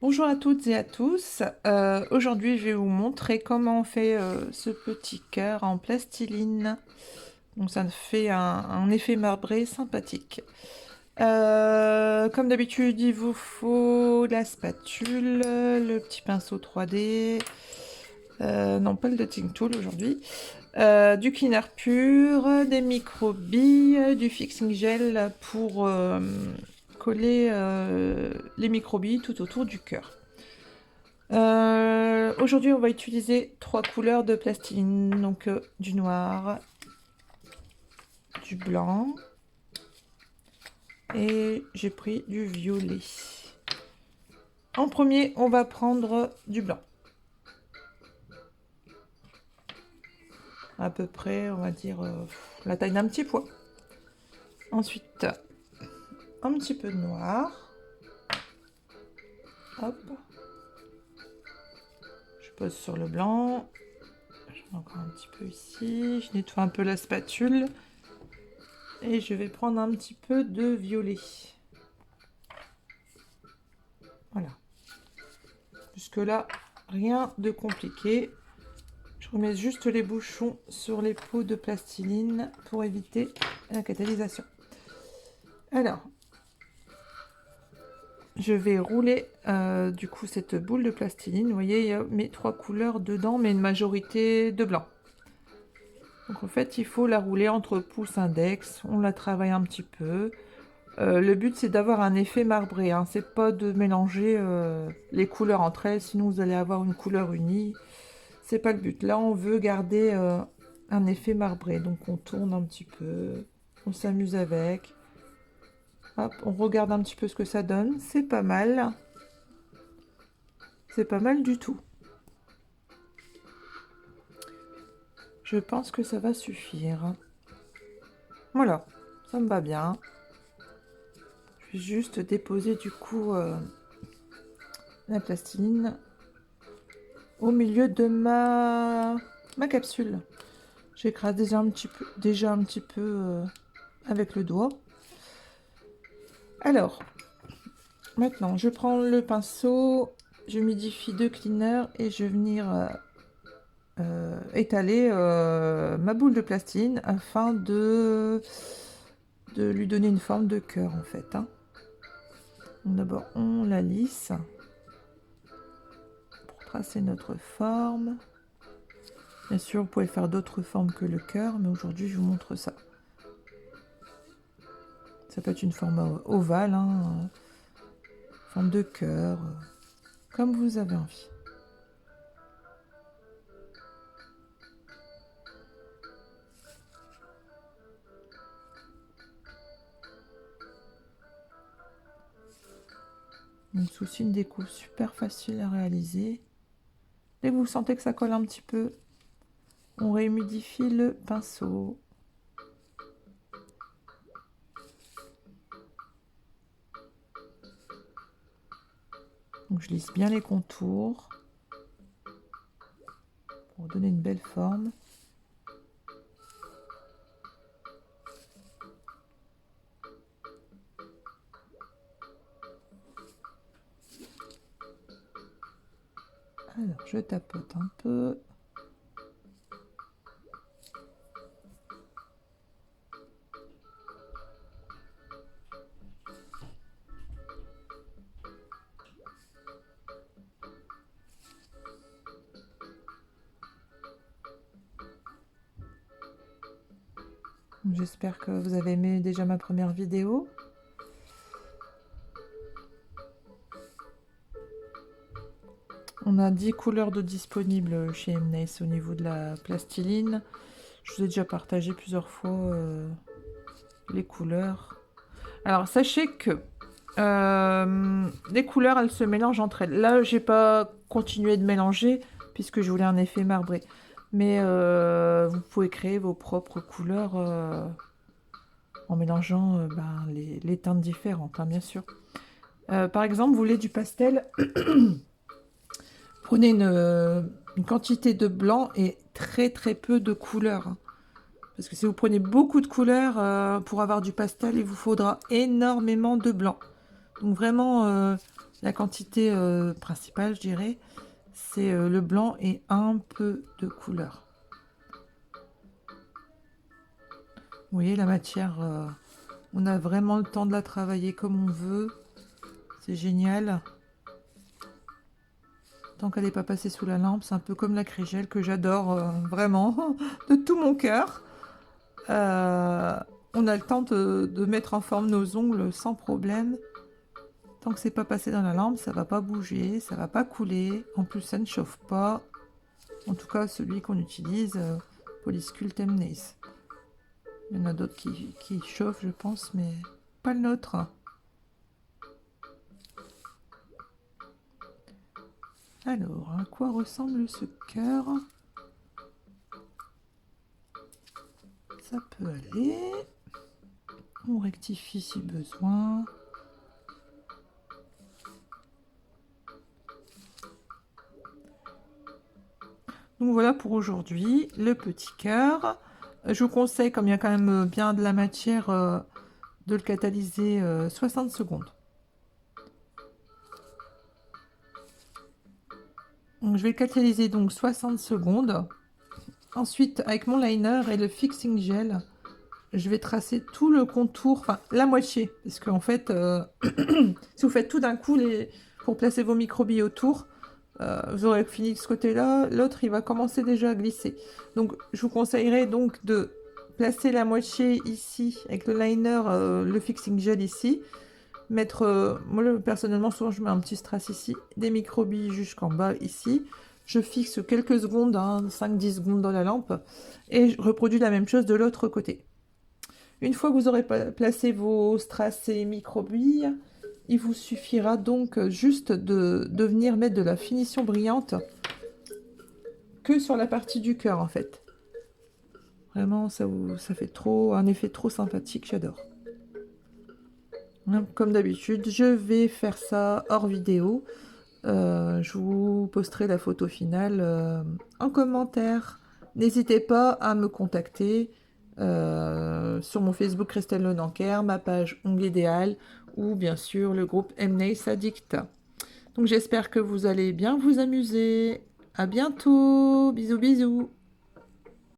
Bonjour à toutes et à tous. Aujourd'hui, je vais vous montrer comment on fait ce petit cœur en plastiline. Donc, ça fait un effet marbré sympathique. Comme d'habitude, il vous faut la spatule, le petit pinceau 3D, non pas le Dotting Tool aujourd'hui, du cleaner pur, des micro-billes, du fixing gel pour coller les micro-billes tout autour du cœur. Aujourd'hui, on va utiliser 3 couleurs de plastiline, donc du noir, du blanc et j'ai pris du violet. En premier, on va prendre du blanc. À peu près, on va dire la taille d'un petit pois. Ensuite, un petit peu de noir. Hop. Je pose sur le blanc. J'en ai encore un petit peu ici. Je nettoie un peu la spatule. Et je vais prendre un petit peu de violet. Voilà. Jusque-là, rien de compliqué. Je remets juste les bouchons sur les pots de plastiline pour éviter la catalysation. Alors, je vais rouler du coup cette boule de plastiline. Vous voyez, il y a mes 3 couleurs dedans, mais une majorité de blanc. Donc en fait, il faut la rouler entre pouce index. On la travaille un petit peu. Le but, c'est d'avoir un effet marbré. Hein. C'est pas de mélanger les couleurs entre elles, sinon vous allez avoir une couleur unie. C'est pas le but. Là, on veut garder un effet marbré. Donc, on tourne un petit peu. On s'amuse avec. Hop, on regarde un petit peu ce que ça donne. C'est pas mal. C'est pas mal du tout. Je pense que ça va suffire. Voilà, ça me va bien. Je vais juste déposer du coup la plastiline au milieu de ma capsule. J'écrase déjà un petit peu avec le doigt. Alors, maintenant, je prends le pinceau, je humidifie 2 cleaners et je vais venir étaler ma boule de plastiline afin de lui donner une forme de cœur en fait. Hein. D'abord, on la lisse pour tracer notre forme. Bien sûr, vous pouvez faire d'autres formes que le cœur, mais aujourd'hui, je vous montre ça. Ça peut être une forme ovale, hein, forme de cœur, comme vous avez envie. Donc, c'est une déco super facile à réaliser. Dès que vous sentez que ça colle un petit peu, on réhumidifie le pinceau. Donc, je lisse bien les contours pour donner une belle forme. Alors, je tapote un peu. J'espère que vous avez aimé déjà ma première vidéo. On a 10 couleurs de disponibles chez Mnace au niveau de la plastiline. Je vous ai déjà partagé plusieurs fois les couleurs. Alors, sachez que les couleurs, elles se mélangent entre elles. Là, j'ai pas continué de mélanger puisque je voulais un effet marbré. Mais vous pouvez créer vos propres couleurs en mélangeant les teintes différentes, hein, bien sûr. Par exemple, vous voulez du pastel, prenez une quantité de blanc et très très peu de couleurs. Hein. Parce que si vous prenez beaucoup de couleurs, pour avoir du pastel, il vous faudra énormément de blanc. Donc vraiment, La quantité principale, je dirais, c'est le blanc et un peu de couleur. Vous voyez, la matière, on a vraiment le temps de la travailler comme on veut. C'est génial. Tant qu'elle n'est pas passée sous la lampe, c'est un peu comme la crégelle que j'adore vraiment, de tout mon cœur. On a le temps de mettre en forme nos ongles sans problème. Tant que c'est pas passé dans la lampe, ça va pas bouger, ça va pas couler. En plus, ça ne chauffe pas. En tout cas, celui qu'on utilise, Polysculpt M-Nace. Il y en a d'autres qui chauffent, je pense, mais pas le nôtre. Alors, à quoi ressemble ce cœur? Ça peut aller. On rectifie si besoin. Donc voilà pour aujourd'hui, le petit cœur. Je vous conseille, comme il y a quand même bien de la matière, de le catalyser 60 secondes. Donc, je vais le catalyser donc 60 secondes. Ensuite, avec mon liner et le fixing gel, je vais tracer tout le contour, enfin la moitié, parce qu'en fait, si vous faites tout d'un coup pour placer vos microbilles autour, vous aurez fini de ce côté-là, l'autre il va commencer déjà à glisser. Donc je vous conseillerais donc de placer la moitié ici avec le liner, le fixing gel ici, mettre, moi personnellement souvent je mets un petit strass ici, des microbilles jusqu'en bas ici, je fixe quelques secondes, hein, 5-10 secondes dans la lampe, et je reproduis la même chose de l'autre côté. Une fois que vous aurez placé vos strass et microbilles, il vous suffira donc juste de venir mettre de la finition brillante que sur la partie du cœur en fait. Vraiment, ça fait un effet trop sympathique, j'adore. Comme d'habitude, je vais faire ça hors vidéo. Je vous posterai la photo finale en commentaire. N'hésitez pas à me contacter sur mon Facebook Christelle Lenanker, ma page Ongles Idéal ou bien sûr le groupe M-Nace Addict. Donc j'espère que vous allez bien vous amuser. À bientôt. Bisous bisous.